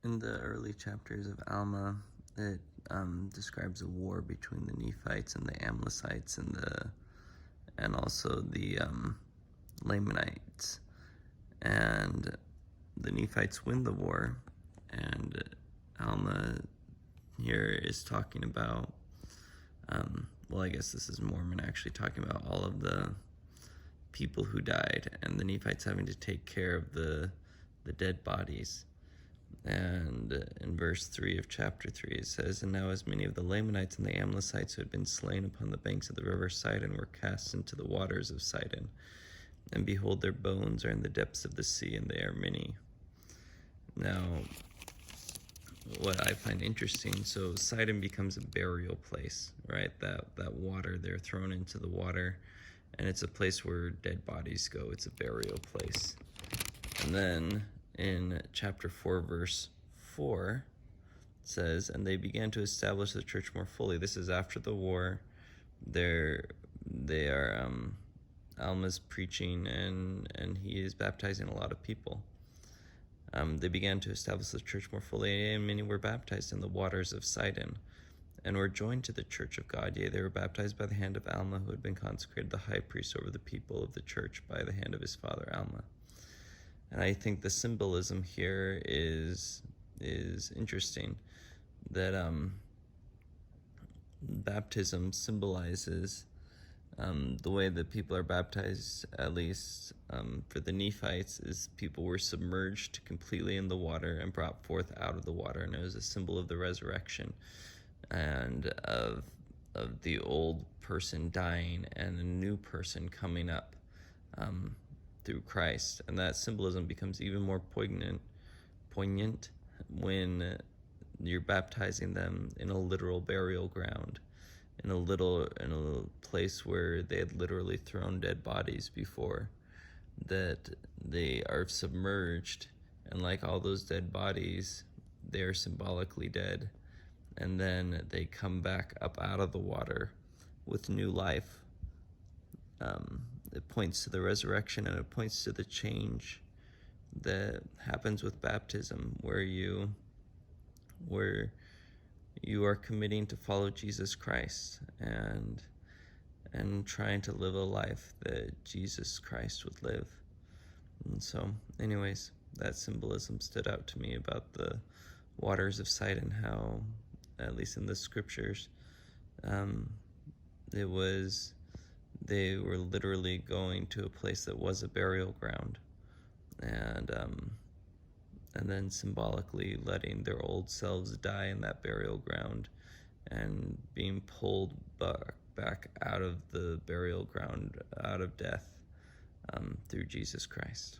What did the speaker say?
In the early chapters of Alma, it describes a war between the Nephites and the Amlicites and also the Lamanites. And the Nephites win the war, and Alma here is talking about, well, I guess this is Mormon actually talking about all of the people who died, and the Nephites having to take care of the dead bodies. And in verse 3 of chapter 3, it says, "And now as many of the Lamanites and the Amlicites who had been slain upon the banks of the river Sidon were cast into the waters of Sidon. And behold, their bones are in the depths of the sea, and they are many." Now, what I find interesting, so Sidon becomes a burial place, right? That water, they're thrown into the water, and it's a place where dead bodies go. It's a burial place. And then in chapter 4, verse 4, it says, "And they began to establish the church more fully." This is after the war. They are Alma's preaching, and he is baptizing a lot of people. They began to establish the church more fully, and many were baptized in the waters of Sidon, and were joined to the church of God. Yea, they were baptized by the hand of Alma, who had been consecrated the high priest over the people of the church by the hand of his father Alma. And I think the symbolism here is interesting, that baptism symbolizes the way that people are baptized, at least for the Nephites, is people were submerged completely in the water and brought forth out of the water, and it was a symbol of the resurrection and of the old person dying and a new person coming up through Christ. And that symbolism becomes even more poignant when you're baptizing them in a literal burial ground, in a place where they had literally thrown dead bodies before, that they are submerged, and like all those dead bodies, they are symbolically dead, and then they come back up out of the water with new life. It points to the resurrection, and it points to the change that happens with baptism, where you are committing to follow Jesus Christ and trying to live a life that Jesus Christ would live. And so, anyways, that symbolism stood out to me about the waters of Sidon, how, at least in the scriptures, they were literally going to a place that was a burial ground, and then symbolically letting their old selves die in that burial ground and being pulled back out of the burial ground, out of death, through Jesus Christ.